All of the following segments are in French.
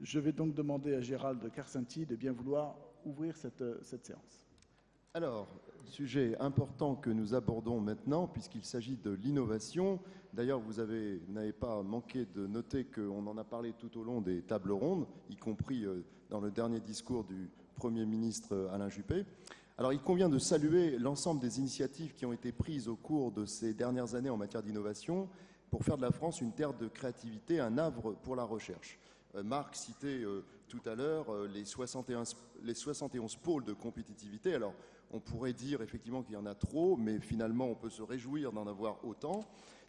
Je vais donc demander à Gérald Karsenty de bien vouloir ouvrir cette séance. Alors, sujet important que nous abordons maintenant, puisqu'il s'agit de l'innovation. D'ailleurs, vous n'avez pas manqué de noter qu'on en a parlé tout au long des tables rondes, y compris dans le dernier discours du Premier ministre Alain Juppé. Alors, il convient de saluer l'ensemble des initiatives qui ont été prises au cours de ces dernières années en matière d'innovation pour faire de la France une terre de créativité, un havre pour la recherche. Marc citait tout à l'heure les 71 pôles de compétitivité. Alors, on pourrait dire effectivement qu'il y en a trop, mais finalement, on peut se réjouir d'en avoir autant.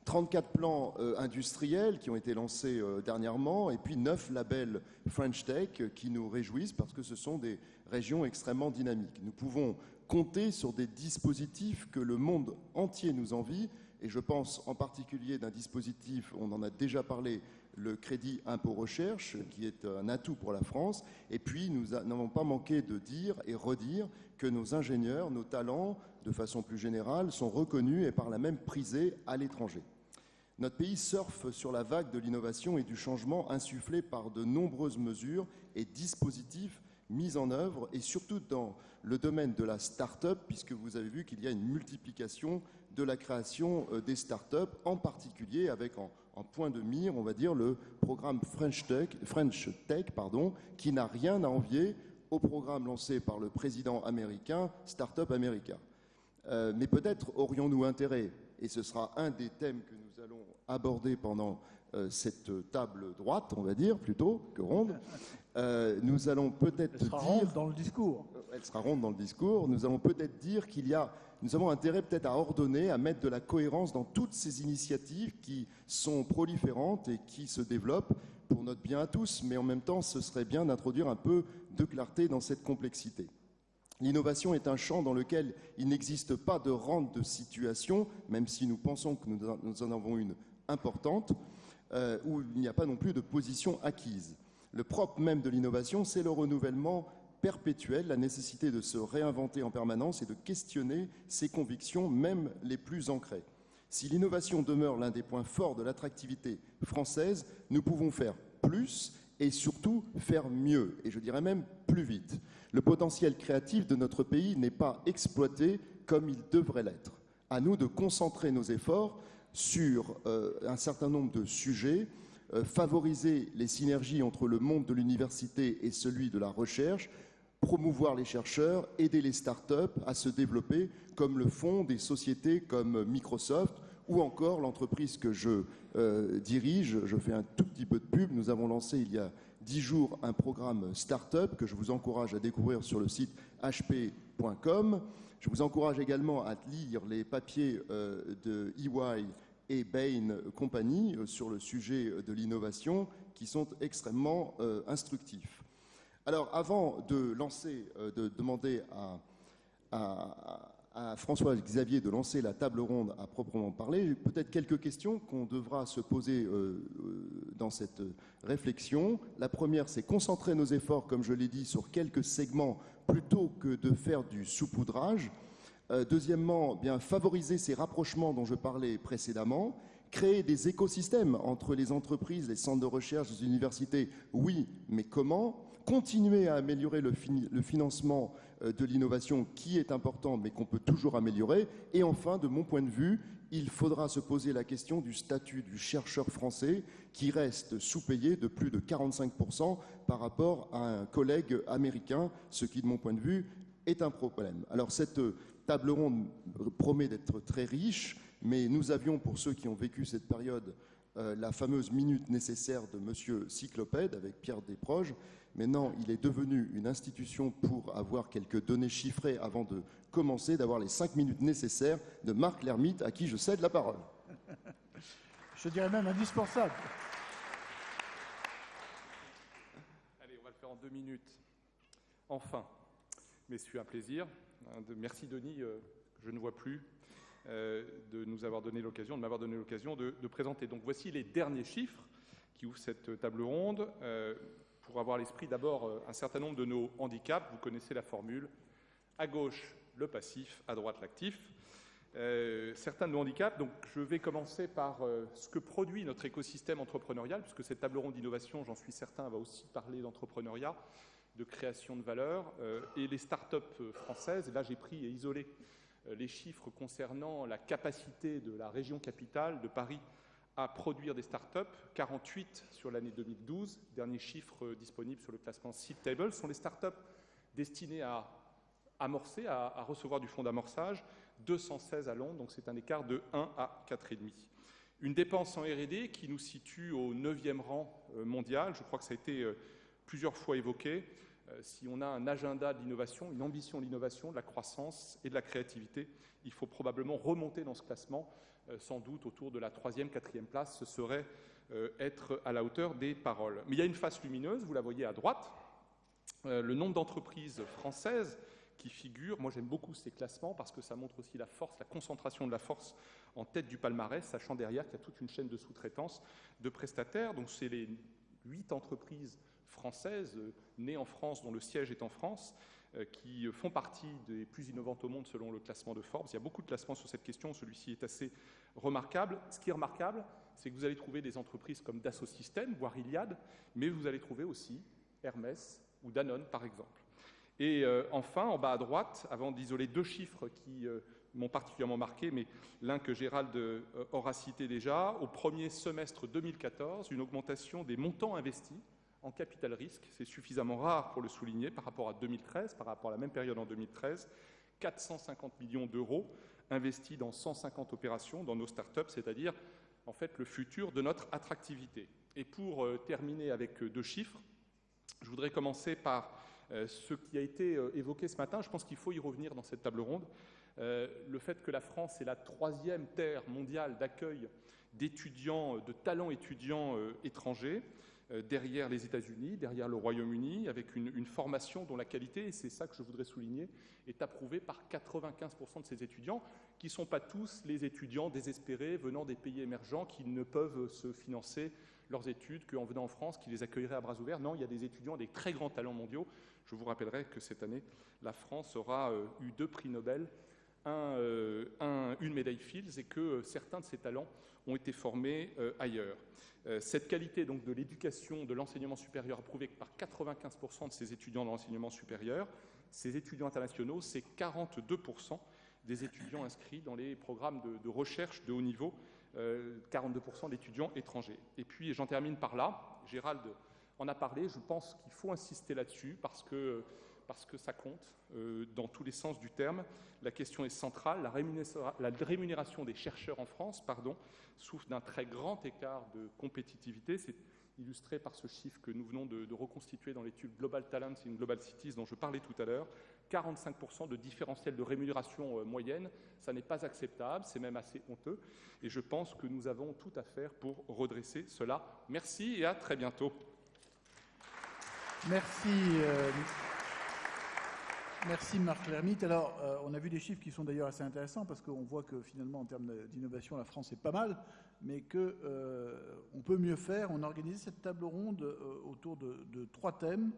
34 plans industriels qui ont été lancés dernièrement, et puis 9 labels French Tech qui nous réjouissent parce que ce sont des régions extrêmement dynamiques. Nous pouvons compter sur des dispositifs que le monde entier nous envie, et je pense en particulier d'un dispositif, on en a déjà parlé, le crédit impôt recherche, qui est un atout pour la France. Et puis, nous n'avons pas manqué de dire et redire que nos ingénieurs, nos talents, de façon plus générale, sont reconnus et par là même prisés à l'étranger. Notre pays surfe sur la vague de l'innovation et du changement insufflé par de nombreuses mesures et dispositifs mis en œuvre, et surtout dans le domaine de la start-up, puisque vous avez vu qu'il y a une multiplication de la création des start-up, en particulier avec en point de mire, on va dire, le programme French Tech, qui n'a rien à envier au programme lancé par le président américain, Startup America. Mais peut-être aurions-nous intérêt, et ce sera un des thèmes que nous allons aborder pendant cette table droite, on va dire, plutôt que ronde. Nous allons peut-être dire... Elle sera ronde dans le discours. Elle sera ronde dans le discours. Nous allons peut-être dire nous avons intérêt peut-être à ordonner, à mettre de la cohérence dans toutes ces initiatives qui sont proliférantes et qui se développent pour notre bien à tous, mais en même temps, ce serait bien d'introduire un peu de clarté dans cette complexité. L'innovation est un champ dans lequel il n'existe pas de rente de situation, même si nous pensons que nous en avons une importante, où il n'y a pas non plus de position acquise. Le propre même de l'innovation, c'est le renouvellement perpétuel, la nécessité de se réinventer en permanence et de questionner ses convictions, même les plus ancrées. Si l'innovation demeure l'un des points forts de l'attractivité française, nous pouvons faire plus et surtout faire mieux, et je dirais même plus vite. Le potentiel créatif de notre pays n'est pas exploité comme il devrait l'être. À nous de concentrer nos efforts sur un certain nombre de sujets, favoriser les synergies entre le monde de l'université et celui de la recherche, promouvoir les chercheurs, aider les start-up à se développer comme le font des sociétés comme Microsoft ou encore l'entreprise que je dirige. Je fais un tout petit peu de pub. Nous avons lancé il y a 10 jours un programme start-up que je vous encourage à découvrir sur le site hp.com. Je vous encourage également à lire les papiers de EY et Bain Company sur le sujet de l'innovation qui sont extrêmement instructifs. Alors, avant de demander à François-Xavier de lancer la table ronde à proprement parler, peut-être quelques questions qu'on devra se poser dans cette réflexion. La première, c'est concentrer nos efforts, comme je l'ai dit, sur quelques segments plutôt que de faire du saupoudrage. Deuxièmement, bien favoriser ces rapprochements dont je parlais précédemment, créer des écosystèmes entre les entreprises, les centres de recherche, les universités, oui, mais comment ? Continuer à améliorer le financement de l'innovation qui est important, mais qu'on peut toujours améliorer. Et enfin, de mon point de vue, il faudra se poser la question du statut du chercheur français qui reste sous-payé de plus de 45% par rapport à un collègue américain, ce qui, de mon point de vue, est un problème. Alors, cette table ronde promet d'être très riche, mais nous avions, pour ceux qui ont vécu cette période, la fameuse minute nécessaire de Monsieur Cyclopède avec Pierre Desproges. Maintenant, il est devenu une institution pour avoir quelques données chiffrées avant de commencer, d'avoir les 5 minutes nécessaires de Marc Lermite, à qui je cède la parole. Je dirais même indispensable. Allez, on va le faire en 2 minutes. Enfin, mais c'est un plaisir. Merci Denis, que je ne vois plus, de m'avoir donné l'occasion de présenter. Donc voici les derniers chiffres qui ouvrent cette table ronde. Pour avoir à l'esprit d'abord un certain nombre de nos handicaps, vous connaissez la formule. À gauche, le passif, à droite, l'actif. certains de nos handicaps. Donc, je vais commencer par ce que produit notre écosystème entrepreneurial, puisque cette table ronde d'innovation, j'en suis certain, va aussi parler d'entrepreneuriat, de création de valeur, et les startups françaises. Et là, j'ai pris et isolé les chiffres concernant la capacité de la région capitale de Paris à produire des startups. 48 sur l'année 2012. Derniers chiffres disponibles sur le classement Seed Table sont les startups destinées à amorcer, à recevoir du fonds d'amorçage. 216 à Londres, donc c'est un écart de 1 à 4,5. Une dépense en R&D qui nous situe au 9e rang mondial. Je crois que ça a été plusieurs fois évoqué. Si on a un agenda de l'innovation, une ambition de l'innovation, de la croissance et de la créativité, il faut probablement remonter dans ce classement, sans doute autour de la 3e, 4e place. Ce serait être à la hauteur des paroles. Mais il y a une face lumineuse, vous la voyez à droite. Le nombre d'entreprises françaises qui figurent, moi j'aime beaucoup ces classements parce que ça montre aussi la force, la concentration de la force en tête du palmarès, sachant derrière qu'il y a toute une chaîne de sous-traitance de prestataires. Donc c'est les 8 entreprises françaises nées en France, dont le siège est en France, qui font partie des plus innovantes au monde selon le classement de Forbes. Il y a beaucoup de classements sur cette question, celui-ci est assez remarquable. Ce qui est remarquable, c'est que vous allez trouver des entreprises comme Dassault Systèmes, voire Iliad, mais vous allez trouver aussi Hermès ou Danone, par exemple. Et enfin, en bas à droite, avant d'isoler 2 chiffres qui m'ont particulièrement marqué, mais l'un que Gérald aura cité déjà, au premier semestre 2014, une augmentation des montants investis en capital risque. C'est suffisamment rare pour le souligner par rapport à 2013, par rapport à la même période en 2013. 450 millions d'euros investis dans 150 opérations dans nos startups, c'est-à-dire en fait le futur de notre attractivité. Et pour terminer avec 2 chiffres, je voudrais commencer par ce qui a été évoqué ce matin. Je pense qu'il faut y revenir dans cette table ronde. Le fait que la France est la 3e terre mondiale d'accueil d'étudiants, de talents étudiants étrangers, derrière les États-Unis, derrière le Royaume-Uni, avec une formation dont la qualité, et c'est ça que je voudrais souligner, est approuvée par 95% de ces étudiants, qui ne sont pas tous les étudiants désespérés venant des pays émergents qui ne peuvent se financer leurs études qu'en venant en France, qui les accueilleraient à bras ouverts. Non, il y a des étudiants avec très grands talents mondiaux. Je vous rappellerai que cette année, la France aura eu 2 prix Nobel, une médaille Fields, et que certains de ces talents ont été formés ailleurs. Cette qualité donc de l'éducation, de l'enseignement supérieur approuvée par 95% de ces étudiants dans l'enseignement supérieur, ces étudiants internationaux, c'est 42% des étudiants inscrits dans les programmes de recherche de haut niveau, 42% d'étudiants étrangers. Et puis j'en termine par là, Gérald en a parlé, je pense qu'il faut insister là-dessus parce que ça compte dans tous les sens du terme. La question est centrale. La rémunération des chercheurs en France souffre d'un très grand écart de compétitivité. C'est illustré par ce chiffre que nous venons de reconstituer dans l'étude Global Talents in Global Cities dont je parlais tout à l'heure. 45% de différentiel de rémunération moyenne, ça n'est pas acceptable, c'est même assez honteux. Et je pense que nous avons tout à faire pour redresser cela. Merci et à très bientôt. Merci Marc Lermite. Alors, on a vu des chiffres qui sont d'ailleurs assez intéressants parce qu'on voit que finalement, en termes d'innovation, la France est pas mal, mais qu'on peut mieux faire. On a organisé cette table ronde autour de 3 thèmes.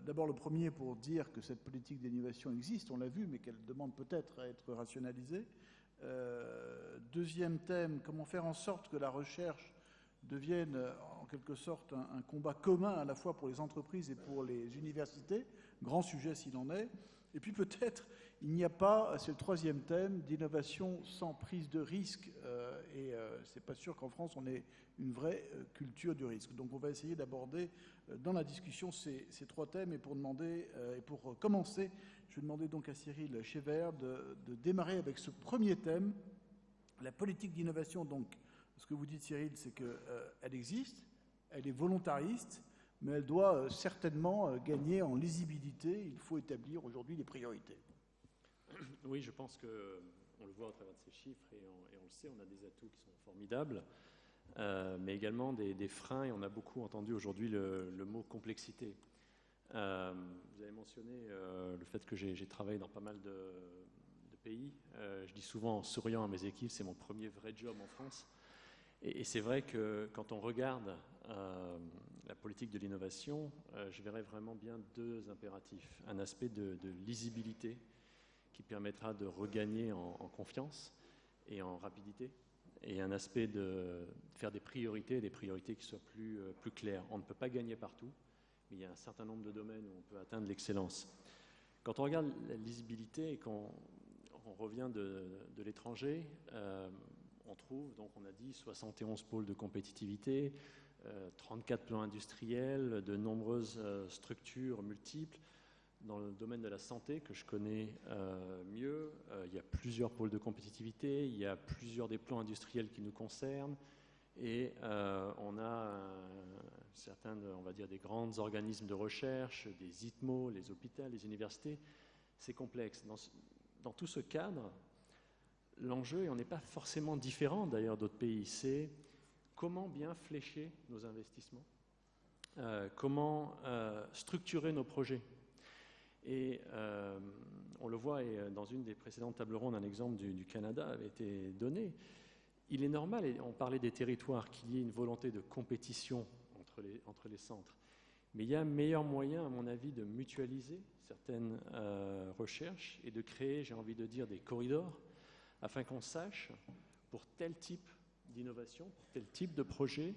D'abord, le premier pour dire que cette politique d'innovation existe, on l'a vu, mais qu'elle demande peut-être à être rationalisée. Deuxième thème, comment faire en sorte que la recherche devienne en quelque sorte un combat commun à la fois pour les entreprises et pour les universités, grand sujet s'il en est. Et puis peut-être, il n'y a pas, c'est le 3e thème, d'innovation sans prise de risque. C'est pas sûr qu'en France, on ait une vraie culture du risque. Donc on va essayer d'aborder dans la discussion ces 3 thèmes. Et pour commencer, je vais demander donc à Cyril Chévert de démarrer avec ce premier thème, la politique d'innovation. Donc, ce que vous dites, Cyril, c'est qu'elle existe, elle est volontariste, mais elle doit certainement gagner en lisibilité. Il faut établir aujourd'hui les priorités. Oui, je pense qu'on le voit à travers de ces chiffres et on le sait, on a des atouts qui sont formidables, mais également des freins, et on a beaucoup entendu aujourd'hui le mot complexité. Vous avez mentionné le fait que j'ai travaillé dans pas mal de pays. Je dis souvent en souriant à mes équipes, c'est mon premier vrai job en France. Et c'est vrai que quand on regarde la politique de l'innovation, je verrais vraiment bien 2 impératifs. Un aspect de lisibilité qui permettra de regagner en confiance et en rapidité, et un aspect de faire des priorités qui soient plus claires. On ne peut pas gagner partout, mais il y a un certain nombre de domaines où on peut atteindre l'excellence. Quand on regarde la lisibilité et qu'on revient de l'étranger, on trouve, donc on a dit, 71 pôles de compétitivité, 34 plans industriels, de nombreuses structures multiples. Dans le domaine de la santé, que je connais mieux, il y a plusieurs pôles de compétitivité, il y a plusieurs des plans industriels qui nous concernent, et on a certains, on va dire, des grands organismes de recherche, des ITMO, les hôpitaux, les universités. C'est complexe. Dans tout ce cadre, l'enjeu, et on n'est pas forcément différent d'ailleurs d'autres pays, c'est comment bien flécher nos investissements, comment structurer nos projets. Et on le voit, et dans une des précédentes tables rondes, un exemple du Canada avait été donné. Il est normal, et on parlait des territoires, qu'il y ait une volonté de compétition entre les centres. Mais il y a un meilleur moyen, à mon avis, de mutualiser certaines recherches et de créer, j'ai envie de dire, des corridors, afin qu'on sache, pour tel type d'innovation, pour tel type de projet,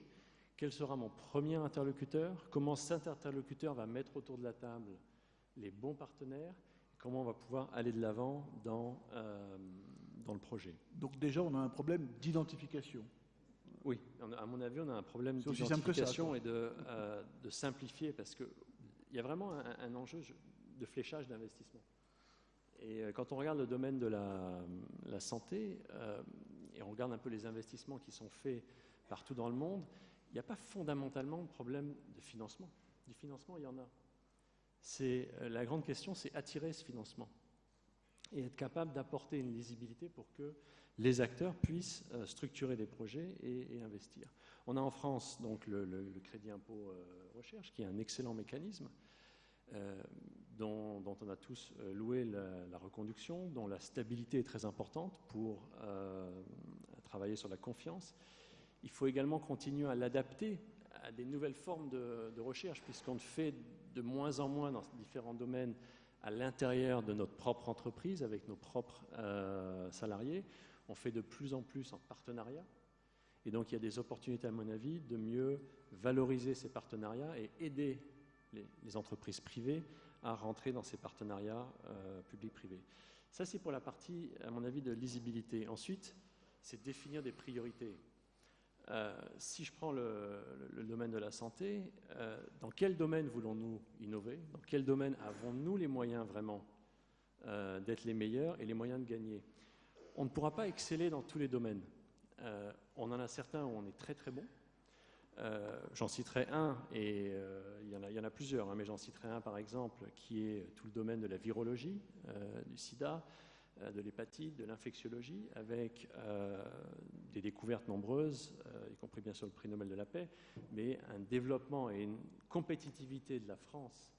quel sera mon premier interlocuteur, comment cet interlocuteur va mettre autour de la table les bons partenaires, comment on va pouvoir aller de l'avant dans le projet. Donc déjà, on a un problème d'identification. Oui, à mon avis, on a un problème d'identification et de simplifier, parce qu'il y a vraiment un enjeu de fléchage d'investissement. Et quand on regarde le domaine de la santé, et on regarde un peu les investissements qui sont faits partout dans le monde, il n'y a pas fondamentalement de problème de financement. Du financement, il y en a. La grande question, c'est attirer ce financement et être capable d'apporter une lisibilité pour que les acteurs puissent structurer des projets et investir. On a en France donc le crédit impôt recherche, qui est un excellent mécanisme dont on a tous loué la reconduction, dont la stabilité est très importante pour travailler sur la confiance. Il faut également continuer à l'adapter à des nouvelles formes de recherche, puisqu'on fait de moins en moins dans différents domaines à l'intérieur de notre propre entreprise, avec nos propres salariés. On fait de plus en plus en partenariat. Et donc il y a des opportunités, à mon avis, de mieux valoriser ces partenariats et aider les entreprises privées à rentrer dans ces partenariats publics-privés. Ça, c'est pour la partie, à mon avis, de lisibilité. Ensuite, c'est définir des priorités. Si je prends le domaine de la santé, dans quel domaine voulons-nous innover? Dans quel domaine avons-nous les moyens vraiment d'être les meilleurs et les moyens de gagner? On ne pourra pas exceller dans tous les domaines. On en a certains où on est très très bon. J'en citerai un, et il y en a plusieurs, hein, mais j'en citerai un par exemple qui est tout le domaine de la virologie, du sida, de l'hépatite, de l'infectiologie, avec des découvertes nombreuses, y compris bien sûr le prix Nobel de la paix, mais un développement et une compétitivité de la France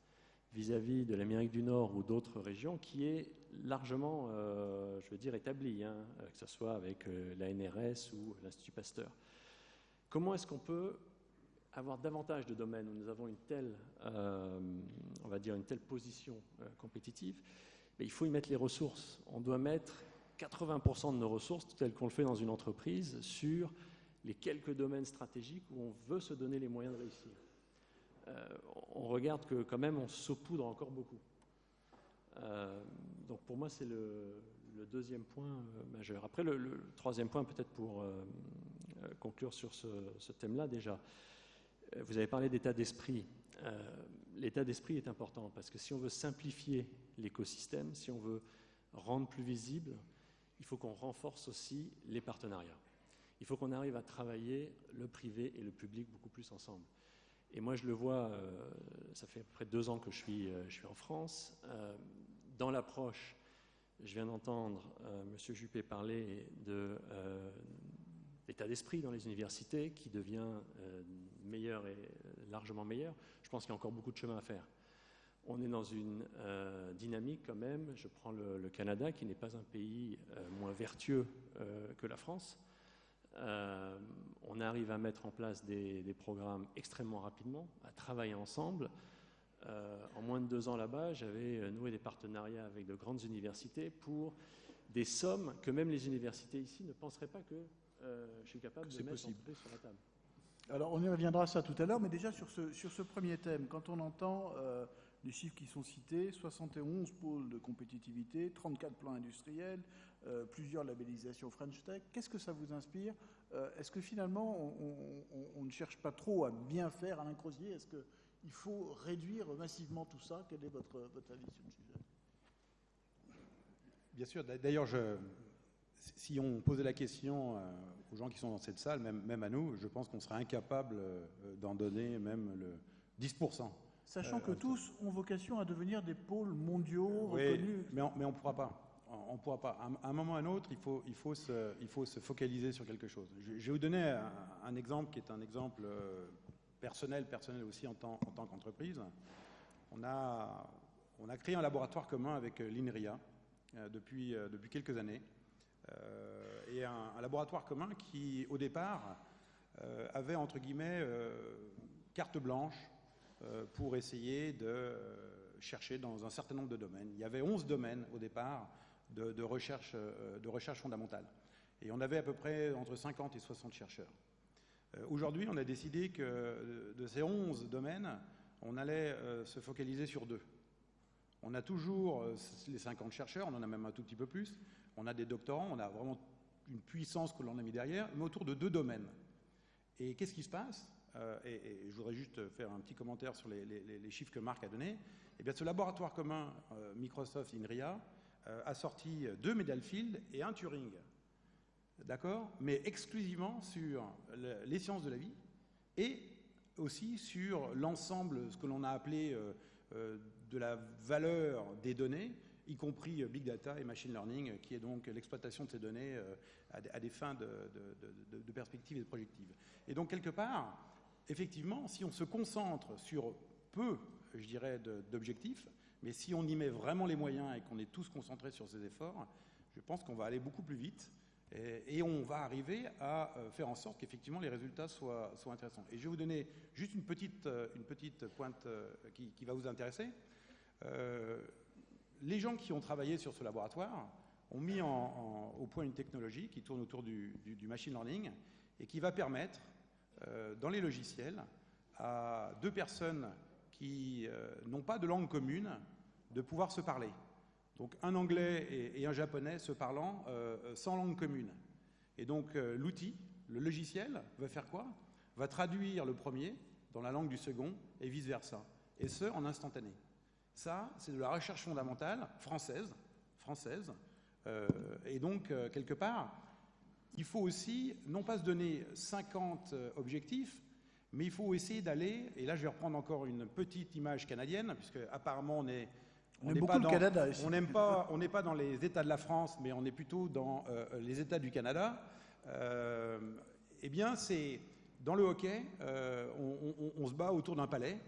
vis-à-vis de l'Amérique du Nord ou d'autres régions qui est largement, je veux dire, établie, hein, que ce soit avec l'ANRS ou l'Institut Pasteur. Comment est-ce qu'on peut avoir davantage de domaines où nous avons une telle, on va dire, une telle position compétitive? Mais il faut y mettre les ressources. On doit mettre 80% de nos ressources, telles qu'on le fait dans une entreprise, sur les quelques domaines stratégiques où on veut se donner les moyens de réussir. On regarde que quand même on se saupoudre encore beaucoup. Donc pour moi c'est le deuxième point majeur. Après le troisième point, peut-être pour conclure sur ce thème-là déjà, vous avez parlé d'état d'esprit. L'état d'esprit est important parce que si on veut simplifier l'écosystème, si on veut rendre plus visible, il faut qu'on renforce aussi les partenariats. Il faut qu'on arrive à travailler le privé et le public beaucoup plus ensemble. Et moi, je le vois, ça fait à peu près 2 ans que je suis en France. Dans l'approche, je viens d'entendre M. Juppé parler de l'état d'esprit dans les universités qui devient meilleur et largement meilleur. Je pense qu'il y a encore beaucoup de chemin à faire. On est dans une dynamique quand même. Je prends le Canada, qui n'est pas un pays moins vertueux que la France. On arrive à mettre en place des programmes extrêmement rapidement, à travailler ensemble. En moins de 2 ans là-bas, j'avais noué des partenariats avec de grandes universités pour des sommes que même les universités ici ne penseraient pas que je suis capable de mettre sur la table. Alors, on y reviendra à ça tout à l'heure, mais déjà sur ce premier thème, quand on entend les chiffres qui sont cités, 71 pôles de compétitivité, 34 plans industriels, plusieurs labellisations French Tech, qu'est-ce que ça vous inspire? Est-ce que finalement, on ne cherche pas trop à bien faire, Alain Crozier? Est-ce qu'il faut réduire massivement tout ça? Quel est votre avis sur le sujet? Bien sûr. D'ailleurs, si on posait la question aux gens qui sont dans cette salle, même à nous, je pense qu'on serait incapable d'en donner même le 10%. Sachant que tous ont vocation à devenir des pôles mondiaux oui, reconnus. Mais on ne pourra pas. On pourra pas. À un moment ou à un autre, il faut se focaliser sur quelque chose. Je vais vous donner un exemple qui est un exemple personnel aussi en tant qu'entreprise. On a créé un laboratoire commun avec l'INRIA depuis quelques années. Et un laboratoire commun qui, au départ, avait, entre guillemets, carte blanche pour essayer de chercher dans un certain nombre de domaines. Il y avait 11 domaines au départ de recherche fondamentale. Et on avait à peu près entre 50 et 60 chercheurs. Aujourd'hui, on a décidé que de ces 11 domaines, on allait se focaliser sur 2. On a toujours les 50 chercheurs, on en a même un tout petit peu plus. On a des doctorants, on a vraiment une puissance que l'on a mis derrière, mais autour de 2 domaines. Et qu'est-ce qui se passe? Et je voudrais juste faire un petit commentaire sur les chiffres que Marc a donnés. Eh bien, ce laboratoire commun Microsoft-INRIA a sorti 2 Medalfield et 1 Turing. D'accord? Mais exclusivement sur les sciences de la vie et aussi sur l'ensemble, ce que l'on a appelé de la valeur des données, y compris Big Data et Machine Learning, qui est donc l'exploitation de ces données à des fins de perspectives et de projectives. Et donc, quelque part, effectivement, si on se concentre sur peu, je dirais, d'objectifs, mais si on y met vraiment les moyens et qu'on est tous concentrés sur ces efforts, je pense qu'on va aller beaucoup plus vite et on va arriver à faire en sorte qu'effectivement les résultats soient intéressants. Et je vais vous donner juste une petite pointe qui va vous intéresser. Les gens qui ont travaillé sur ce laboratoire ont mis au point une technologie qui tourne autour du machine learning et qui va permettre, dans les logiciels, à 2 personnes qui n'ont pas de langue commune de pouvoir se parler. Donc un anglais et un japonais se parlant sans langue commune. Et donc l'outil, le logiciel, va faire quoi? Va traduire le premier dans la langue du second et vice-versa. Et ce, en instantané. Ça, c'est de la recherche fondamentale française. Et donc, quelque part, il faut aussi, non pas se donner 50 objectifs, mais il faut essayer d'aller, et là je vais reprendre encore une petite image canadienne, puisque apparemment on n'est pas dans Canada ici. On n'est pas dans les États de la France, mais on est plutôt dans les États du Canada. Eh bien, c'est dans le hockey, on se bat autour d'un palais,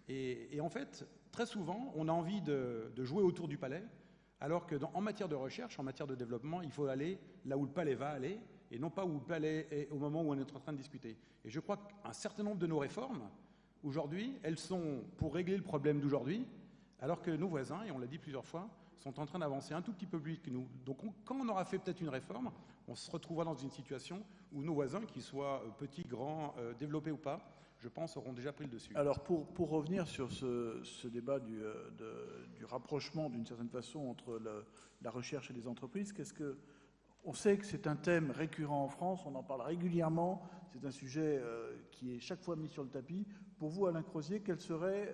et en fait, très souvent, on a envie de jouer autour du palais, alors que en matière de recherche, en matière de développement, il faut aller là où le palais va aller, et non pas où le palais est au moment où on est en train de discuter. Et je crois qu'un certain nombre de nos réformes, aujourd'hui, elles sont pour régler le problème d'aujourd'hui, alors que nos voisins, et on l'a dit plusieurs fois, sont en train d'avancer un tout petit peu plus vite que nous. Donc quand on aura fait peut-être une réforme, on se retrouvera dans une situation où nos voisins, qu'ils soient petits, grands, développés ou pas, je pense, auront déjà pris le dessus. Alors, pour revenir sur ce débat du rapprochement, d'une certaine façon, entre la recherche et les entreprises, on sait que c'est un thème récurrent en France, on en parle régulièrement, c'est un sujet qui est chaque fois mis sur le tapis. Pour vous, Alain Crozier, quels seraient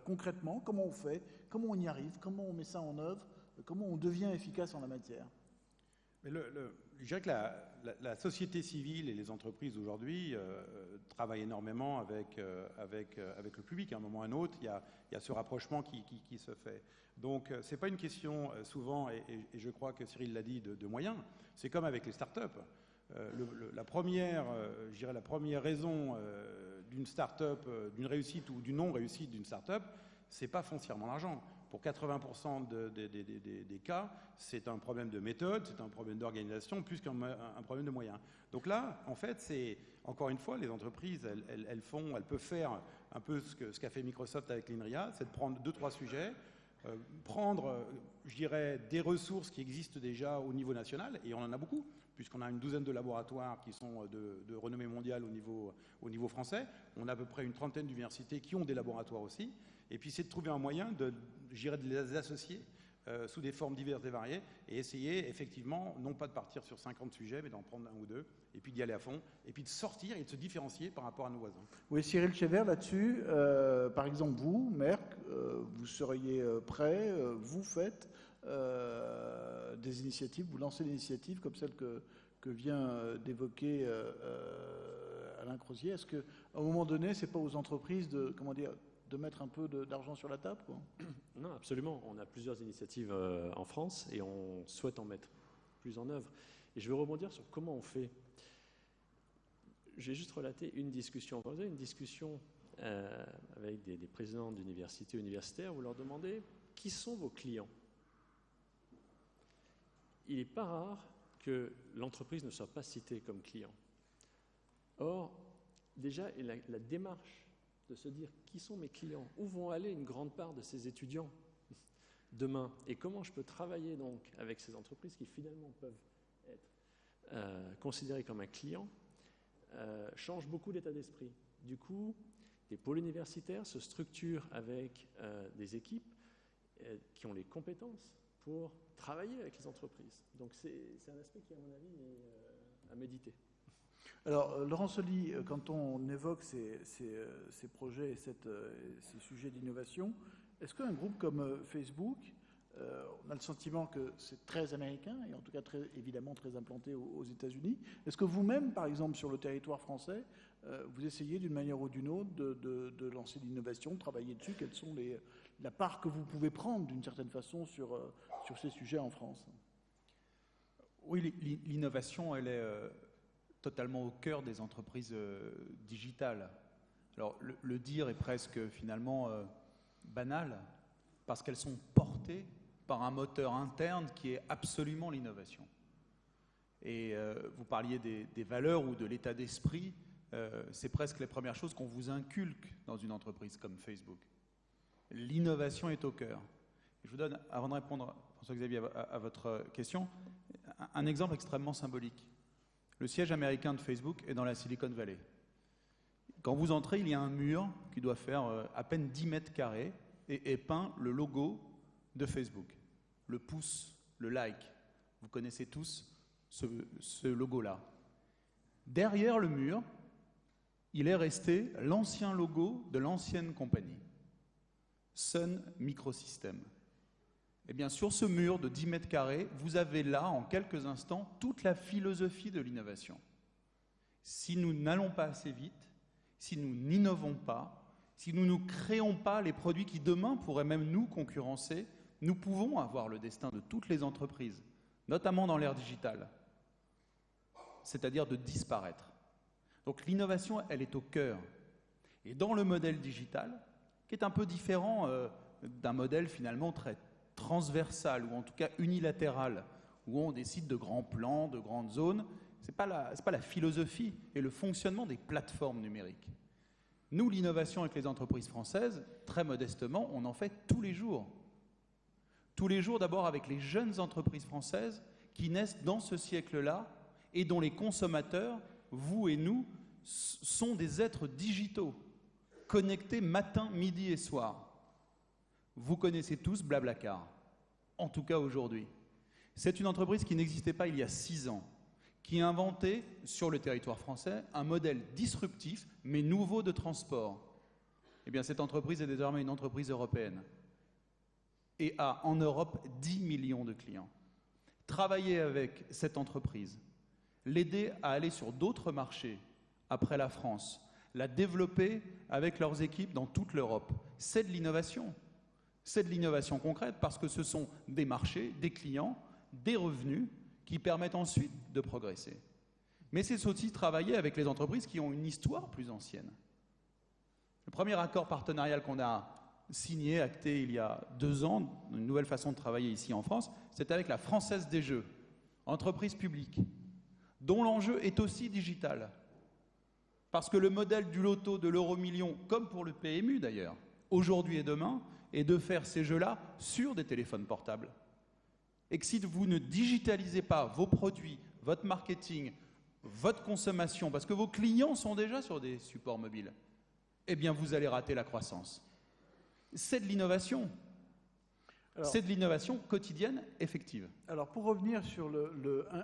concrètement, comment on fait, comment on y arrive, comment on met ça en œuvre, comment on devient efficace en la matière? Mais je dirais que la société civile et les entreprises aujourd'hui travaillent énormément avec le public. À un moment ou à un autre, il y a ce rapprochement qui se fait. Donc, ce n'est pas une question souvent, et je crois que Cyril l'a dit, de moyens. C'est comme avec les start-up. La première raison d'une start-up, d'une réussite ou d'une non-réussite d'une start-up, ce n'est pas foncièrement l'argent. Pour 80% des cas, c'est un problème de méthode, c'est un problème d'organisation, plus qu'un problème de moyens. Donc là, en fait, c'est, encore une fois, les entreprises, elles peuvent faire un peu ce qu'a fait Microsoft avec l'INRIA, c'est de prendre 2-3 sujets, prendre, je dirais, des ressources qui existent déjà au niveau national, et on en a beaucoup, puisqu'on a une douzaine de laboratoires qui sont de renommée mondiale au niveau français. On a à peu près une trentaine d'universités qui ont des laboratoires aussi. Et puis, c'est de trouver un moyen de les associer sous des formes diverses et variées et essayer, effectivement, non pas de partir sur 50 sujets, mais d'en prendre un ou deux, et puis d'y aller à fond, et puis de sortir et de se différencier par rapport à nos voisins. Oui, Cyril Chever, là-dessus, par exemple, vous, Merck, vous seriez prêt, vous faites des initiatives, vous lancez des initiatives comme celle que vient d'évoquer Alain Crozier. Est-ce qu'à un moment donné, c'est pas aux entreprises de mettre un peu d'argent sur la table, quoi? Non, absolument. On a plusieurs initiatives en France et on souhaite en mettre plus en œuvre. Et je veux rebondir sur comment on fait. J'ai juste relaté une discussion. Quand vous avez une discussion avec des présidents d'universités, universitaires, vous leur demandez qui sont vos clients. Il n'est pas rare que l'entreprise ne soit pas citée comme client. Or, déjà, la démarche de se dire qui sont mes clients, où vont aller une grande part de ces étudiants demain, et comment je peux travailler donc avec ces entreprises qui finalement peuvent être considérées comme un client, change beaucoup l'état d'esprit. Du coup, des pôles universitaires se structurent avec des équipes qui ont les compétences pour travailler avec les entreprises. Donc c'est un aspect qui, à mon avis, est à méditer. Alors, Laurent Soli, quand on évoque ces projets et ces sujets d'innovation, est-ce qu'un groupe comme Facebook, on a le sentiment que c'est très américain et en tout cas évidemment très implanté aux États-Unis, est-ce que vous-même, par exemple, sur le territoire français, vous essayez d'une manière ou d'une autre de lancer de l'innovation, de travailler dessus? Quelles sont la part que vous pouvez prendre d'une certaine façon sur ces sujets en France? Oui, l'innovation, elle est totalement au cœur des entreprises digitales. Alors, le dire est presque finalement banal, parce qu'elles sont portées par un moteur interne qui est absolument l'innovation. Et vous parliez des valeurs ou de l'état d'esprit, c'est presque les premières choses qu'on vous inculque dans une entreprise comme Facebook. L'innovation est au cœur. Je vous donne, avant de répondre, François-Xavier, à votre question, un exemple extrêmement symbolique. Le siège américain de Facebook est dans la Silicon Valley. Quand vous entrez, il y a un mur qui doit faire à peine 10 mètres carrés et est peint le logo de Facebook. Le pouce, le like. Vous connaissez tous ce logo-là. Derrière le mur, il est resté l'ancien logo de l'ancienne compagnie, Sun Microsystems. Eh bien, sur ce mur de 10 mètres carrés, vous avez là, en quelques instants, toute la philosophie de l'innovation. Si nous n'allons pas assez vite, si nous n'innovons pas, si nous ne créons pas les produits qui demain pourraient même nous concurrencer, nous pouvons avoir le destin de toutes les entreprises, notamment dans l'ère digitale, c'est-à-dire de disparaître. Donc l'innovation, elle est au cœur. Et dans le modèle digital, qui est un peu différent d'un modèle finalement très transversal, ou en tout cas unilatéral, où on décide de grands plans, de grandes zones, c'est pas la philosophie et le fonctionnement des plateformes numériques. Nous, l'innovation avec les entreprises françaises, très modestement, on en fait tous les jours. Tous les jours, d'abord avec les jeunes entreprises françaises qui naissent dans ce siècle-là et dont les consommateurs, vous et nous, sont des êtres digitaux, connectés matin, midi et soir. Vous connaissez tous Blablacar, en tout cas aujourd'hui. C'est une entreprise qui n'existait pas il y a 6 ans, qui a inventé sur le territoire français un modèle disruptif mais nouveau de transport. Eh bien, cette entreprise est désormais une entreprise européenne et a en Europe 10 millions de clients. Travailler avec cette entreprise, l'aider à aller sur d'autres marchés après la France, la développer avec leurs équipes dans toute l'Europe, c'est de l'innovation. C'est de l'innovation concrète parce que ce sont des marchés, des clients, des revenus qui permettent ensuite de progresser. Mais c'est aussi travailler avec les entreprises qui ont une histoire plus ancienne. Le premier accord partenarial qu'on a signé, acté il y a 2 ans, une nouvelle façon de travailler ici en France, c'est avec la Française des Jeux, entreprise publique, dont l'enjeu est aussi digital. Parce que le modèle du loto, de l'euro-million, comme pour le PMU d'ailleurs, aujourd'hui et demain, est de faire ces jeux-là sur des téléphones portables. Et que si vous ne digitalisez pas vos produits, votre marketing, votre consommation, parce que vos clients sont déjà sur des supports mobiles, eh bien vous allez rater la croissance. C'est de l'innovation. C'est de l'innovation quotidienne, effective. Alors, pour revenir sur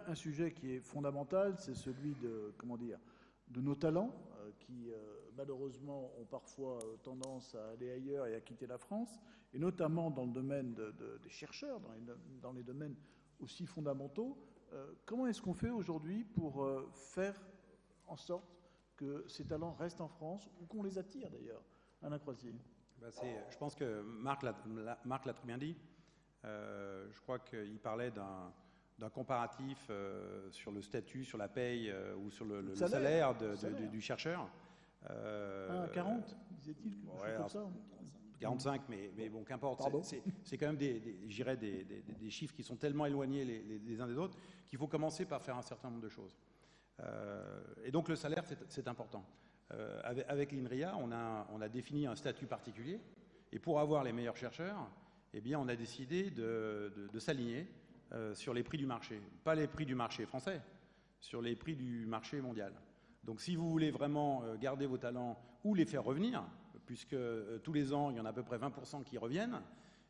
un sujet qui est fondamental, c'est celui de nos talents, qui malheureusement ont parfois tendance à aller ailleurs et à quitter la France, et notamment dans le domaine des chercheurs, dans les domaines aussi fondamentaux. Comment est-ce qu'on fait aujourd'hui pour faire en sorte que ces talents restent en France, ou qu'on les attire d'ailleurs? Alain Croisier. Je pense que Marc l'a très bien dit. Je crois qu'il parlait d'un comparatif sur le statut, sur la paye ou sur le salaire du chercheur. 40, disait-il, quelque chose comme ça. 45, mais bon, qu'importe. C'est quand même des chiffres qui sont tellement éloignés les uns des autres qu'il faut commencer par faire un certain nombre de choses. Et donc le salaire, c'est important. Avec l'INRIA, on a défini un statut particulier, et pour avoir les meilleurs chercheurs, eh bien, on a décidé de s'aligner sur les prix du marché. Pas les prix du marché français, sur les prix du marché mondial. Donc si vous voulez vraiment garder vos talents ou les faire revenir, puisque tous les ans, il y en a à peu près 20% qui reviennent,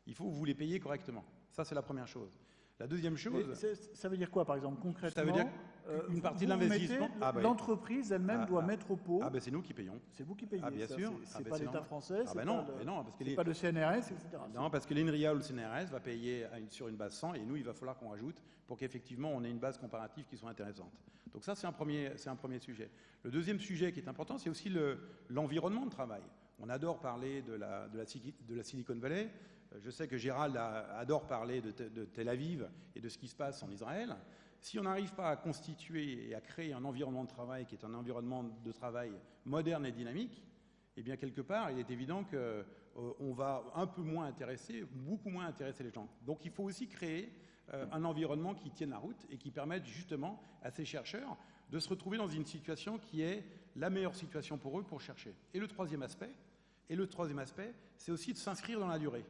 il faut que vous les payiez correctement. Ça, c'est la première chose. La deuxième chose... Ça veut dire quoi, par exemple, concrètement? Ça veut dire qu'une partie de l'investissement... L'entreprise elle-même doit mettre au pot... c'est nous qui payons. C'est vous qui payez. Bien sûr. C'est pas l'État français, c'est pas le CNRS, etc. Non, parce que l'INRIA ou le CNRS va payer sur une base 100, et nous, il va falloir qu'on rajoute pour qu'effectivement, on ait une base comparative qui soit intéressante. Donc ça, c'est un premier sujet. Le deuxième sujet qui est important, c'est aussi l'environnement de travail. On adore parler de la Silicon Valley. Je sais que Gérald adore parler de Tel Aviv et de ce qui se passe en Israël. Si on n'arrive pas à constituer et à créer un environnement de travail qui est un environnement de travail moderne et dynamique, eh bien, quelque part, il est évident qu'on va beaucoup moins intéresser les gens. Donc, il faut aussi créer un environnement qui tienne la route et qui permette justement à ces chercheurs de se retrouver dans une situation qui est la meilleure situation pour eux pour chercher. Et le troisième aspect, c'est aussi de s'inscrire dans la durée.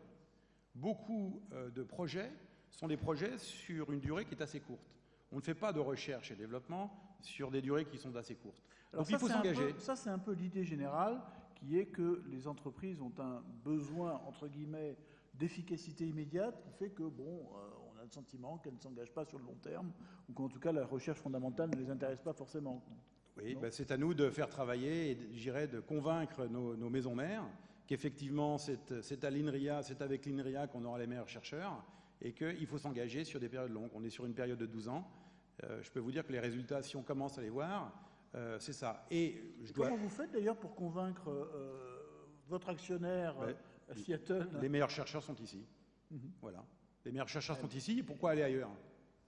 Beaucoup de projets sont des projets sur une durée qui est assez courte. On ne fait pas de recherche et développement sur des durées qui sont assez courtes. Alors donc il faut s'engager. Ça, c'est un peu l'idée générale, qui est que les entreprises ont un besoin, entre guillemets, d'efficacité immédiate, qui fait que, on a le sentiment qu'elles ne s'engagent pas sur le long terme, ou qu'en tout cas, la recherche fondamentale ne les intéresse pas forcément. Oui, c'est à nous de faire travailler et, de convaincre nos maisons mères qu'effectivement, c'est à l'INRIA, c'est avec l'INRIA qu'on aura les meilleurs chercheurs, et qu'il faut s'engager sur des périodes longues. On est sur une période de 12 ans. Je peux vous dire que les résultats, si on commence à les voir, c'est ça. Comment vous faites d'ailleurs pour convaincre votre actionnaire à Seattle? Les meilleurs chercheurs sont ici. Voilà. Les meilleurs chercheurs sont ici. Pourquoi aller ailleurs?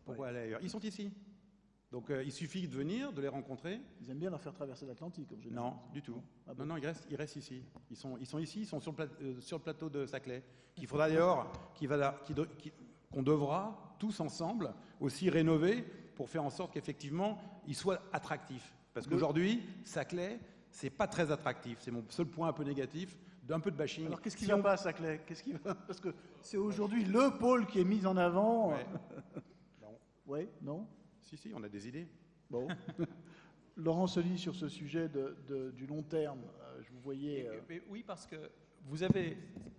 Aller ailleurs? Ils sont ici. Donc il suffit de venir, de les rencontrer. Ils aiment bien leur faire traverser l'Atlantique, en général. Non, du tout. Non, ils restent ici. Ils sont ici, ils sont sur le plateau de Saclay. Qu'il faudra d'ailleurs, qu'on devra tous ensemble aussi rénover pour faire en sorte qu'effectivement, ils soient attractifs. Parce qu'aujourd'hui, Saclay, c'est pas très attractif. C'est mon seul point un peu négatif, d'un peu de bashing. Alors qu'est-ce qui va pas à Saclay? Parce que c'est aujourd'hui le pôle qui est mis en avant. Ouais. Oui, non? Si, on a des idées. Bon. Laurent Soli, sur ce sujet du long terme, je vous voyais... Oui, parce que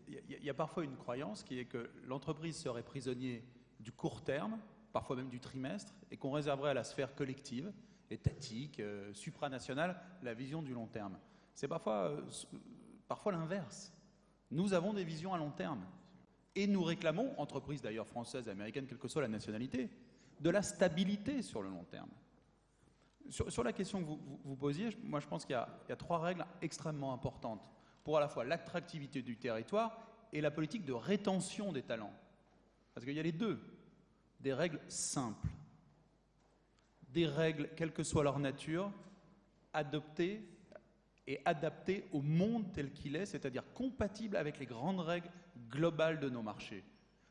il y a parfois une croyance qui est que l'entreprise serait prisonnier du court terme, parfois même du trimestre, et qu'on réserverait à la sphère collective, étatique, supranationale, la vision du long terme. C'est parfois l'inverse. Nous avons des visions à long terme. Et nous réclamons, entreprises d'ailleurs françaises, américaines, quelle que soit la nationalité, de la stabilité sur le long terme. Sur la question que vous posiez, moi je pense qu'il y a 3 règles extrêmement importantes pour à la fois l'attractivité du territoire et la politique de rétention des talents. Parce qu'il y a les deux. Des règles simples. Des règles, quelle que soit leur nature, adoptées et adapté au monde tel qu'il est, c'est-à-dire compatible avec les grandes règles globales de nos marchés.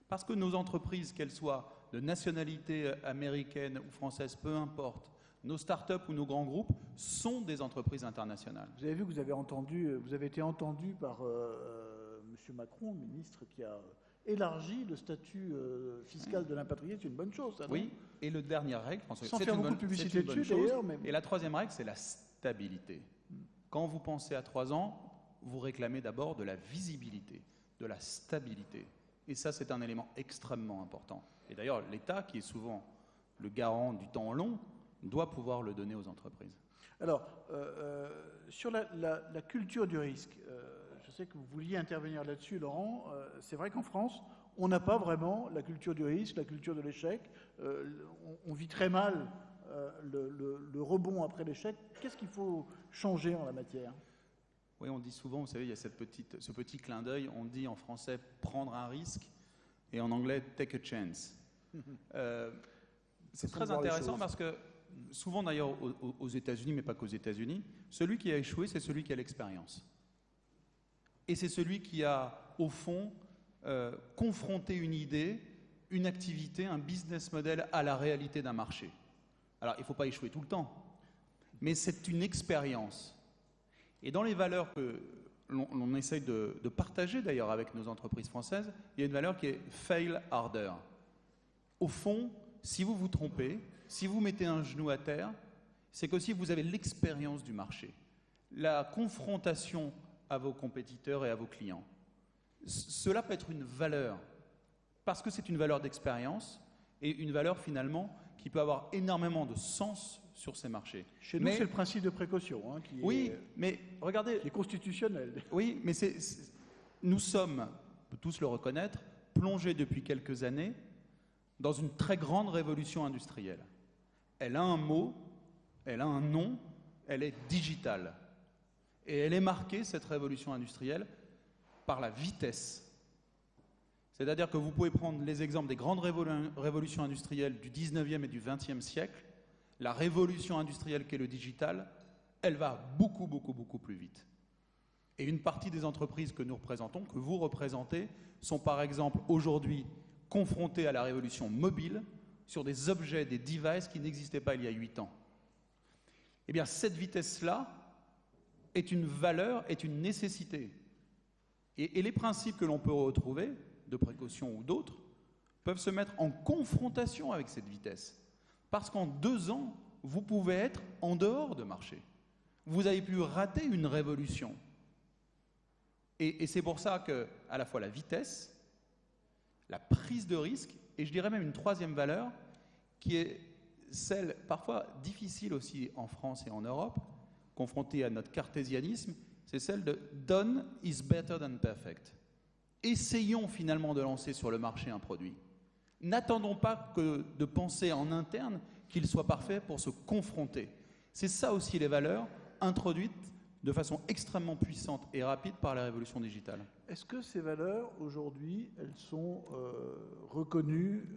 Parce que nos entreprises, qu'elles soient de nationalité américaine ou française, peu importe, nos start-up ou nos grands groupes sont des entreprises internationales. Vous avez vu que vous avez été entendu par M. Macron, ministre, qui a élargi le statut fiscal de l'impatrié. C'est une bonne chose, ça, non? Oui, et le dernière règle, François, sans faire beaucoup de publicité dessus, d'ailleurs. Mais... Et la troisième règle, c'est la stabilité. Quand vous pensez à 3 ans, vous réclamez d'abord de la visibilité, de la stabilité. Et ça, c'est un élément extrêmement important. Et d'ailleurs, l'État, qui est souvent le garant du temps long, doit pouvoir le donner aux entreprises. Alors, sur la culture du risque, je sais que vous vouliez intervenir là-dessus, Laurent. C'est vrai qu'en France, on n'a pas vraiment la culture du risque, la culture de l'échec. On vit très mal le rebond après l'échec. Qu'est-ce qu'il faut changer en la matière? Oui, on dit souvent, vous savez, il y a ce petit clin d'œil, on dit en français « prendre un risque » et en anglais « take a chance ». C'est très intéressant parce que souvent d'ailleurs aux États-Unis, mais pas qu'aux États-Unis, celui qui a échoué, c'est celui qui a l'expérience. Et c'est celui qui a, au fond, confronté une idée, une activité, un business model à la réalité d'un marché. Alors, il ne faut pas échouer tout le temps, mais c'est une expérience. Et dans les valeurs que l'on essaye de partager d'ailleurs avec nos entreprises françaises, il y a une valeur qui est « fail harder ». Au fond, si vous vous trompez, si vous mettez un genou à terre, c'est qu'aussi vous avez l'expérience du marché, la confrontation à vos compétiteurs et à vos clients. Cela peut être une valeur, parce que c'est une valeur d'expérience et une valeur finalement qui peut avoir énormément de sens sur ces marchés. Chez nous, c'est le principe de précaution mais regardez, qui est constitutionnel. Oui, mais nous sommes, on peut tous le reconnaître, plongés depuis quelques années dans une très grande révolution industrielle. Elle a un mot, elle a un nom, elle est digitale. Et elle est marquée, cette révolution industrielle, par la vitesse. C'est-à-dire que vous pouvez prendre les exemples des grandes révolutions industrielles du 19e et du 20e siècle. La révolution industrielle qu'est le digital, elle va beaucoup, beaucoup, beaucoup plus vite. Et une partie des entreprises que nous représentons, que vous représentez, sont par exemple aujourd'hui confrontées à la révolution mobile sur des objets, des devices qui n'existaient pas il y a 8 ans. Eh bien, cette vitesse-là est une valeur, est une nécessité. Et les principes que l'on peut retrouver, de précaution ou d'autres, peuvent se mettre en confrontation avec cette vitesse. Parce qu'en 2 ans, vous pouvez être en dehors de marché. Vous avez pu rater une révolution. Et c'est pour ça que, à la fois la vitesse, la prise de risque, et je dirais même une troisième valeur, qui est celle, parfois difficile aussi en France et en Europe, confrontée à notre cartésianisme, c'est celle de « done is better than perfect ». Essayons finalement de lancer sur le marché un produit. N'attendons pas que de penser en interne qu'il soit parfait pour se confronter. C'est ça aussi les valeurs introduites de façon extrêmement puissante et rapide par la révolution digitale. Est-ce que ces valeurs, aujourd'hui, elles sont reconnues,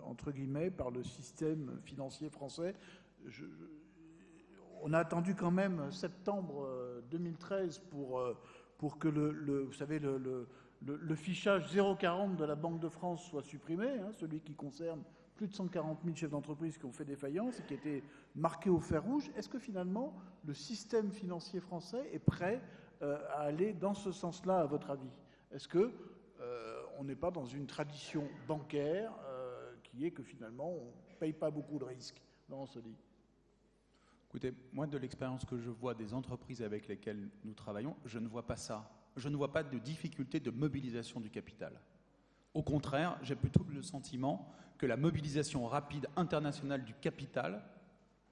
entre guillemets, par le système financier français? On a attendu quand même septembre 2013 pour que vous savez, le fichage 040 de la Banque de France soit supprimé, celui qui concerne plus de 140 000 chefs d'entreprise qui ont fait défaillance et qui a été marqué au fer rouge. Est-ce que finalement le système financier français est prêt à aller dans ce sens-là, à votre avis? Est-ce que on n'est pas dans une tradition bancaire qui est que finalement on ne paye pas beaucoup de risques? Non, on se dit. Écoutez, moi de l'expérience que je vois des entreprises avec lesquelles nous travaillons, je ne vois pas ça. Je ne vois pas de difficulté de mobilisation du capital. Au contraire, j'ai plutôt le sentiment que la mobilisation rapide internationale du capital,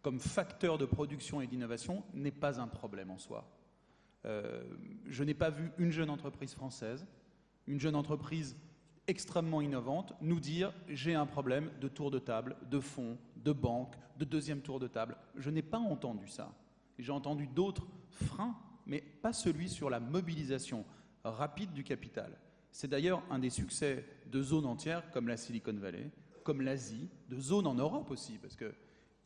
comme facteur de production et d'innovation, n'est pas un problème en soi. Je n'ai pas vu une jeune entreprise française, une jeune entreprise extrêmement innovante, nous dire « j'ai un problème de tour de table, de fonds, de banque, de deuxième tour de table ». Je n'ai pas entendu ça. J'ai entendu d'autres freins, mais pas celui sur la mobilisation rapide du capital. C'est d'ailleurs un des succès de zones entières comme la Silicon Valley, comme l'Asie, de zones en Europe aussi, parce que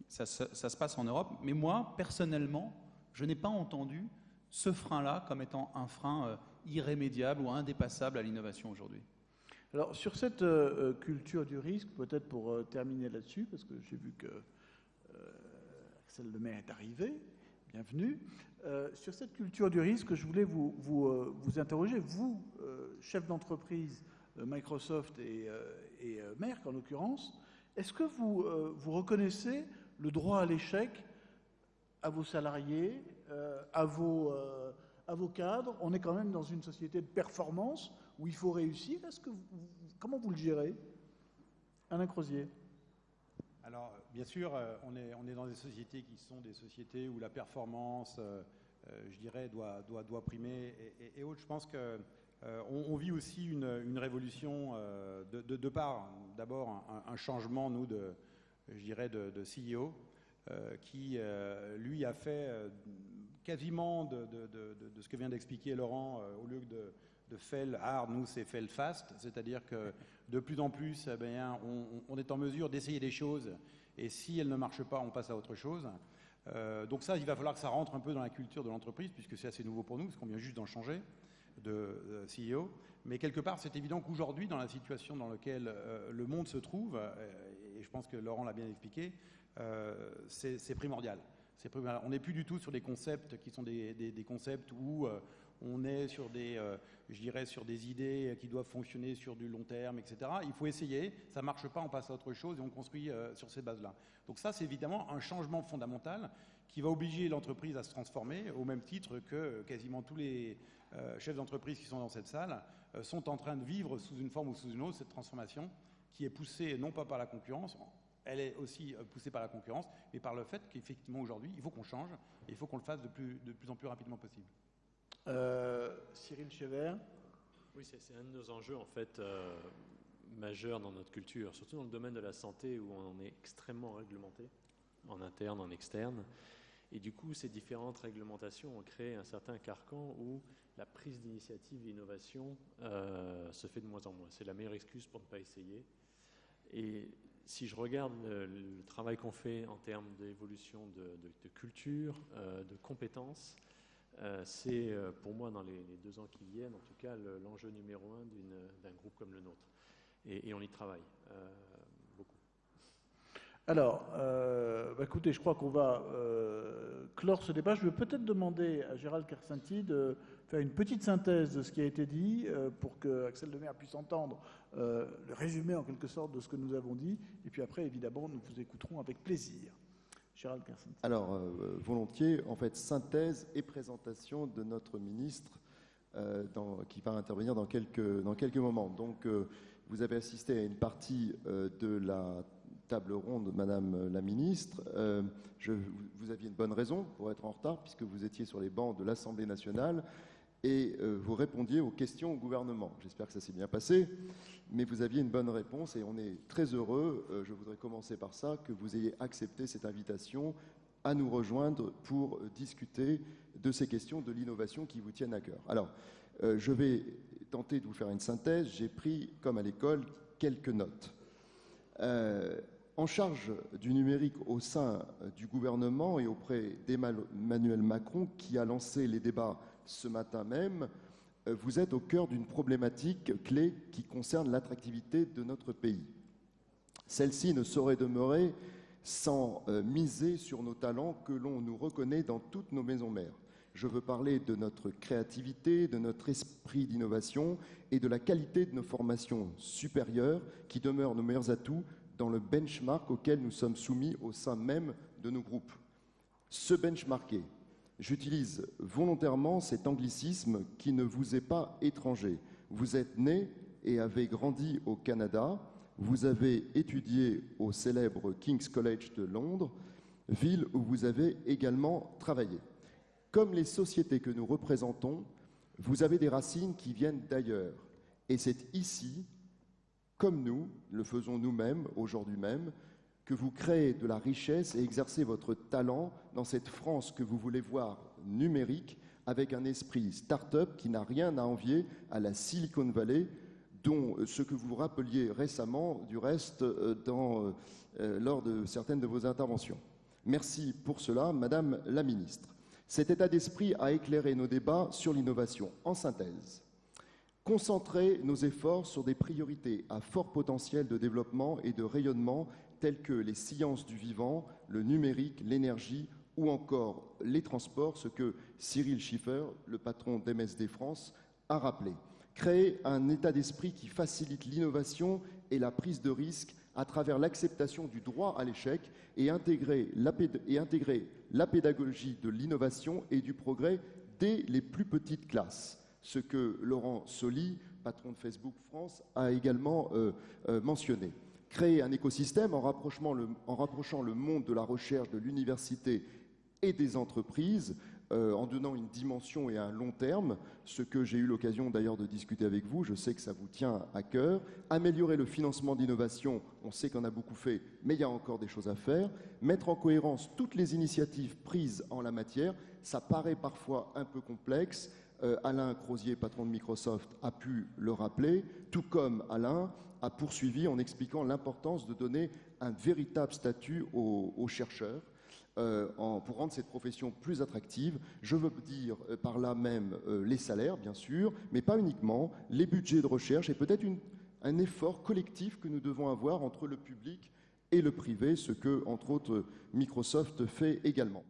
ça se passe en Europe. Mais moi, personnellement, je n'ai pas entendu ce frein-là comme étant un frein irrémédiable ou indépassable à l'innovation aujourd'hui? Alors, sur cette culture du risque, peut-être pour terminer là-dessus, parce que j'ai vu que Axel Lemaire est arrivé, bienvenue. Sur cette culture du risque, je voulais vous interroger, vous, chef d'entreprise Microsoft et Merck en l'occurrence, est-ce que vous reconnaissez le droit à l'échec à vos salariés, à vos cadres? On est quand même dans une société de performance où il faut réussir. Comment vous le gérez? Alain Crozier. Alors, bien sûr, on est dans des sociétés qui sont des sociétés où la performance, je dirais, doit primer et autres. Je pense qu'on vit aussi une révolution de part, d'abord, un changement, nous, je dirais, de CEO, qui, lui, a fait quasiment de ce que vient d'expliquer Laurent, au lieu de fail hard, nous, c'est fail fast, c'est-à-dire que de plus en plus, on est en mesure d'essayer des choses, et si elles ne marchent pas, on passe à autre chose. Donc ça, il va falloir que ça rentre un peu dans la culture de l'entreprise, puisque c'est assez nouveau pour nous, parce qu'on vient juste d'en changer de CEO. Mais quelque part, c'est évident qu'aujourd'hui, dans la situation dans laquelle le monde se trouve, et je pense que Laurent l'a bien expliqué, c'est primordial. On n'est plus du tout sur des concepts qui sont des concepts où on est sur je dirais, sur des idées qui doivent fonctionner sur du long terme, etc. Il faut essayer, ça ne marche pas, on passe à autre chose et on construit sur ces bases-là. Donc ça, c'est évidemment un changement fondamental qui va obliger l'entreprise à se transformer, au même titre que quasiment tous les chefs d'entreprise qui sont dans cette salle sont en train de vivre sous une forme ou sous une autre cette transformation qui est poussée non pas par la concurrence, elle est aussi poussée par la concurrence, mais par le fait qu'effectivement aujourd'hui, il faut qu'on change et il faut qu'on le fasse de plus en plus rapidement possible. Cyril Chevert. Oui, c'est un de nos enjeux en fait majeurs dans notre culture, surtout dans le domaine de la santé où on est extrêmement réglementé, en interne, en externe. Et du coup, ces différentes réglementations ont créé un certain carcan où la prise d'initiative, l'innovation se fait de moins en moins. C'est la meilleure excuse pour ne pas essayer. Et si je regarde le travail qu'on fait en termes d'évolution de culture, de compétences, c'est pour moi, dans les 2 ans qui viennent, en tout cas, l'enjeu numéro 1 d'un groupe comme le nôtre. Et on y travaille beaucoup. Alors, écoutez, je crois qu'on va clore ce débat. Je vais peut-être demander à Gérald Kersenty de faire une petite synthèse de ce qui a été dit pour que Axel Lemaire puisse entendre le résumé en quelque sorte de ce que nous avons dit. Et puis après, évidemment, nous vous écouterons avec plaisir. Gérald Kersenty. Alors, volontiers, en fait, synthèse et présentation de notre ministre qui va intervenir dans quelques moments. Donc, vous avez assisté à une partie de la table ronde, Madame la Ministre. Vous aviez une bonne raison pour être en retard, puisque vous étiez sur les bancs de l'Assemblée nationale et vous répondiez aux questions au gouvernement. J'espère que ça s'est bien passé, mais vous aviez une bonne réponse et on est très heureux, je voudrais commencer par ça, que vous ayez accepté cette invitation à nous rejoindre pour discuter de ces questions de l'innovation qui vous tiennent à cœur. Alors, je vais tenter de vous faire une synthèse. J'ai pris, comme à l'école, quelques notes. En charge du numérique au sein du gouvernement et auprès d'Emmanuel Macron, qui a lancé les débats ce matin même, vous êtes au cœur d'une problématique clé qui concerne l'attractivité de notre pays. Celle-ci ne saurait demeurer sans miser sur nos talents que l'on nous reconnaît dans toutes nos maisons mères. Je veux parler de notre créativité, de notre esprit d'innovation et de la qualité de nos formations supérieures qui demeurent nos meilleurs atouts dans le benchmark auquel nous sommes soumis au sein même de nos groupes. Ce benchmarké, j'utilise volontairement cet anglicisme qui ne vous est pas étranger. Vous êtes né et avez grandi au Canada, vous avez étudié au célèbre King's College de Londres, ville où vous avez également travaillé. Comme les sociétés que nous représentons, vous avez des racines qui viennent d'ailleurs. Et c'est ici, comme nous le faisons nous-mêmes, aujourd'hui même, que vous créez de la richesse et exercez votre talent dans cette France que vous voulez voir numérique, avec un esprit start-up qui n'a rien à envier à la Silicon Valley, dont ce que vous rappeliez récemment, du reste, lors de certaines de vos interventions. Merci pour cela, Madame la Ministre. Cet état d'esprit a éclairé nos débats sur l'innovation. En synthèse, concentrer nos efforts sur des priorités à fort potentiel de développement et de rayonnement telles que les sciences du vivant, le numérique, l'énergie ou encore les transports, ce que Cyril Schiffer, le patron d'MSD France, a rappelé. Créer un état d'esprit qui facilite l'innovation et la prise de risque à travers l'acceptation du droit à l'échec et intégrer la pédagogie de l'innovation et du progrès dès les plus petites classes. Ce que Laurent Soli, patron de Facebook France, a également mentionné. Créer un écosystème en rapprochant le monde de la recherche, de l'université et des entreprises, en donnant une dimension et un long terme, ce que j'ai eu l'occasion d'ailleurs de discuter avec vous, je sais que ça vous tient à cœur. Améliorer le financement d'innovation, on sait qu'on a beaucoup fait, mais il y a encore des choses à faire. Mettre en cohérence toutes les initiatives prises en la matière, ça paraît parfois un peu complexe. Alain Crozier, patron de Microsoft, a pu le rappeler, tout comme Alain a poursuivi en expliquant l'importance de donner un véritable statut aux chercheurs pour rendre cette profession plus attractive. Je veux dire par là même les salaires, bien sûr, mais pas uniquement, les budgets de recherche et peut-être un effort collectif que nous devons avoir entre le public et le privé, ce que, entre autres, Microsoft fait également.